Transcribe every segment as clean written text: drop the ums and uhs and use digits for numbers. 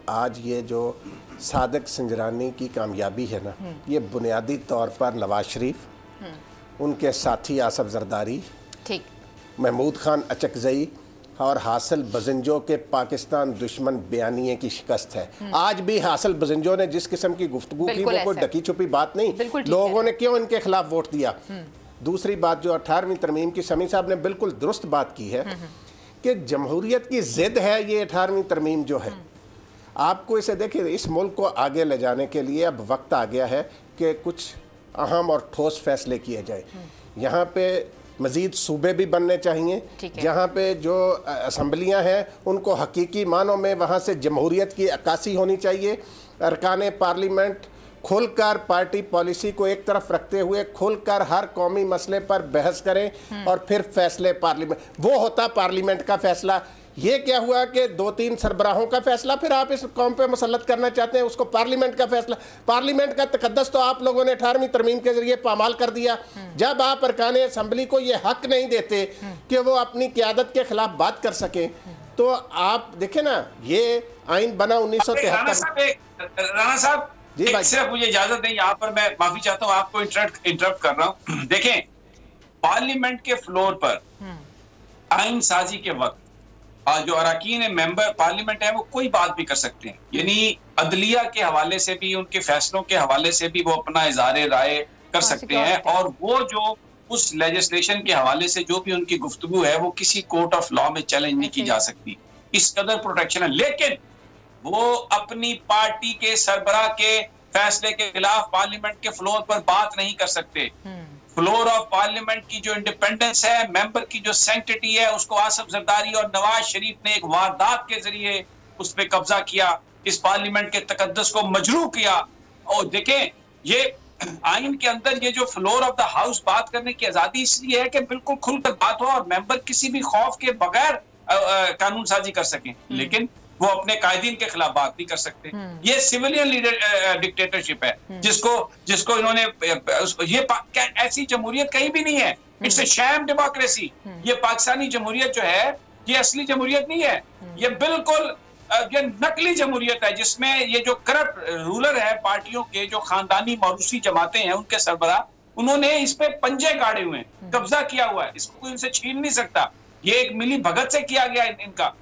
आज ये जो सादिक संजरानी की कामयाबी है ना, ये बुनियादी तौर पर नवाज शरीफ, उनके साथी आसफ जरदारी, ठीक, महमूद खान अचकजई और हासिल बजिंजो के पाकिस्तान दुश्मन बयानिए की शिकस्त है। आज भी हासिल बजिंजो ने जिस किस्म की गुफ्तगू की, वो कोई ढकी छुपी बात नहीं। लोगों ने क्यों इनके खिलाफ वोट दिया। दूसरी बात, जो 18वीं तरमीम की शमी साहब ने बिल्कुल दुरुस्त बात की है कि जमहूरियत की जिद है ये 18वीं तरमीम जो है। आपको इसे देखिए, इस मुल्क को आगे ले जाने के लिए अब वक्त आ गया है कि कुछ अहम और ठोस फैसले किए जाए। यहाँ पे मज़ीद सूबे भी बनने चाहिए, जहाँ पे जो असम्बलियाँ हैं उनको हकीकी मानों में वहाँ से जमहूरियत की अक्कासी होनी चाहिए। अरकान पार्लियामेंट खुलकर पार्टी पॉलिसी को एक तरफ रखते हुए खुलकर हर कौमी मसले पर बहस करें और फिर फैसले पार्लियामेंट, वो होता पार्लियामेंट का फैसला। ये क्या हुआ कि 2-3 सरबराहों का फैसला फिर आप इस कौम पे मुसल्लत करना चाहते हैं, उसको पार्लियामेंट का फैसला। पार्लियामेंट का तकद्दस तो आप लोगों ने 18वीं तरमीम के जरिए पामाल कर दिया। जब आप अरकान असम्बली को ये हक नहीं देते कि वो अपनी क़यादत के खिलाफ बात कर सकें, तो आप देखें ना, ये आइन बना 1973। राणा साहब सिर्फ मुझे इजाजत नहीं, यहाँ पर मैं माफी चाहता हूँ, आपको इंटरप्ट कर रहा हूँ। देखें, पार्लियामेंट के फ्लोर पर आइन साजी के वक्त जो अरकान मेंबर पार्लियामेंट है वो कोई बात भी कर सकते हैं, यानी अदलिया के हवाले से भी, उनके फैसलों के हवाले से भी वो अपना इज़हार राय कर सकते हैं, और वो जो उस लेजिस्लेशन के हवाले से जो भी उनकी गुफ्तगू है वो किसी कोर्ट ऑफ लॉ में चैलेंज नहीं की जा सकती। इस कदर प्रोटेक्शन है। लेकिन वो अपनी पार्टी के सरबराह के फैसले के खिलाफ पार्लियामेंट के फ्लोर पर बात नहीं कर सकते। फ्लोर ऑफ पार्लियामेंट की जो इंडिपेंडेंस है, मेंबर की जो सैंक्टिटी है, उसको आसफ जरदारी और नवाज शरीफ ने एक वारदात के जरिए उस पर कब्जा किया, इस पार्लियामेंट के तकद्दस को मजरूह किया। और देखें, ये आइन के अंदर ये जो फ्लोर ऑफ द हाउस बात करने की आजादी इसलिए है कि बिल्कुल खुलकर बात हो और मेंबर किसी भी खौफ के बगैर कानून साजी कर सकें, लेकिन वो अपने कायदीन के खिलाफ बात नहीं कर सकते। ये सिविलियन लीडर डिक्टेटरशिप है जिसको इन्होंने, ये ऐसी जमहूरियत कहीं भी नहीं है। It's a sham democracy. ये पाकिस्तानी जमहूरियत जो है ये असली जमहूरियत नहीं है, ये बिल्कुल ये नकली जमहूरियत है, जिसमें ये जो करप्ट रूलर है, पार्टियों के जो खानदानी मौरूसी जमातें हैं, उनके सरबराह, उन्होंने इस पे पंजे गाड़े हुए हैं, कब्जा किया हुआ है, इसको कोई इनसे छीन नहीं सकता। ये एक मिली भगत से किया गया इनका।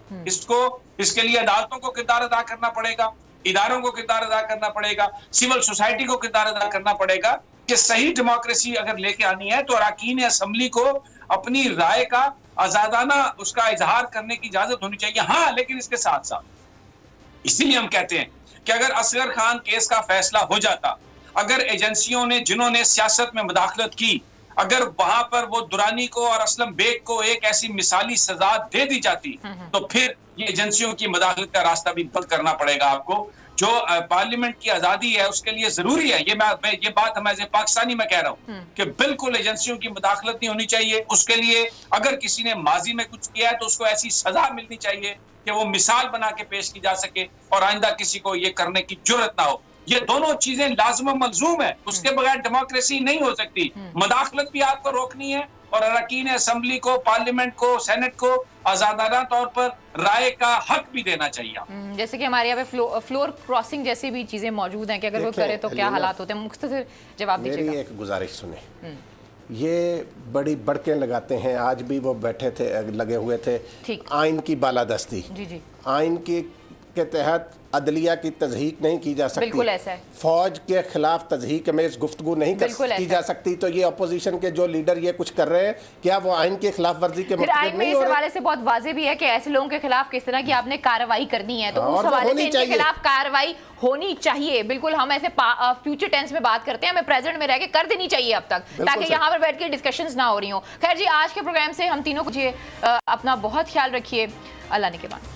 इसके लिए अदालतों को किरदार अदा करना पड़ेगा, इदारों को किरदार अदा करना पड़ेगा, सिविल सोसाइटी को किरदार अदा करना पड़ेगा कि सही डेमोक्रेसी अगर लेके आनी है तो अरकान असम्बली को अपनी राय का आजादाना उसका इजहार करने की इजाजत होनी चाहिए। हाँ, लेकिन इसके साथ साथ इसीलिए हम कहते हैं कि अगर असगर खान केस का फैसला हो जाता, अगर एजेंसियों ने जिन्होंने सियासत में मुदाखलत की, अगर वहां पर वो दुरानी को और असलम बेग को एक ऐसी मिसाली सजा दे दी जाती, तो फिर ये एजेंसियों की मुदाखलत का रास्ता भी बंद करना पड़ेगा आपको। जो पार्लियामेंट की आजादी है उसके लिए जरूरी है, ये बात हम एज ए पाकिस्तानी में कह रहा हूँ कि बिल्कुल एजेंसियों की मुदाखलत नहीं होनी चाहिए। उसके लिए अगर किसी ने माजी में कुछ किया है तो उसको ऐसी सजा मिलनी चाहिए कि वो मिसाल बना के पेश की जा सके और आइंदा किसी को ये करने की जुर्रत ना हो। ये दोनों चीजें लाज़िम और मलज़ूम है, उसके बगैर डेमोक्रेसी नहीं हो सकती। मुदाखलत भी आपको रोकनी है और अरकान असम्बली को, पार्लियामेंट को, सेनेट को आजादाना तौर पर राय का हक भी देना चाहिए। जैसे कि हमारे यहाँ पे फ्लोर क्रॉसिंग जैसी भी चीजें मौजूद हैं कि अगर वो करे तो क्या हालात होते हैं, मुख्तसर जवाब दीजिएगा। मेरी एक गुजारिश सुने, ये बड़ी बड़के लगाते हैं, आज भी वो बैठे थे, लगे हुए थे, आइन की बालादस्ती, आइन के तहत अदलिया की तज़हीक नहीं की जा सकती, बिल्कुल ऐसा है। फौज के खिलाफ तज़हीक में गुफ्तगू नहीं की जा सकती। तो ये अपोजिशन के जो लीडर ये कुछ कर रहे हैं, क्या वो आइन के खिलाफ वर्जी के आइन में इस हवाले से बहुत वाज़ेह भी है कि ऐसे लोगों के खिलाफ किस तरह की आपने कार्रवाई करनी है, तो उस हवाले से इनके खिलाफ कार्रवाई होनी चाहिए। बिल्कुल, हम ऐसे फ्यूचर टेंस में बात करते हैं, हमें प्रेजेंट में रह के कर देनी चाहिए अब तक, ताकि यहाँ पर बैठ के डिस्कशंस ना हो रही हो। खैर जी, आज के प्रोग्राम से हम तीनों को अपना बहुत ख्याल रखिए। अल्लाह ने के बाद।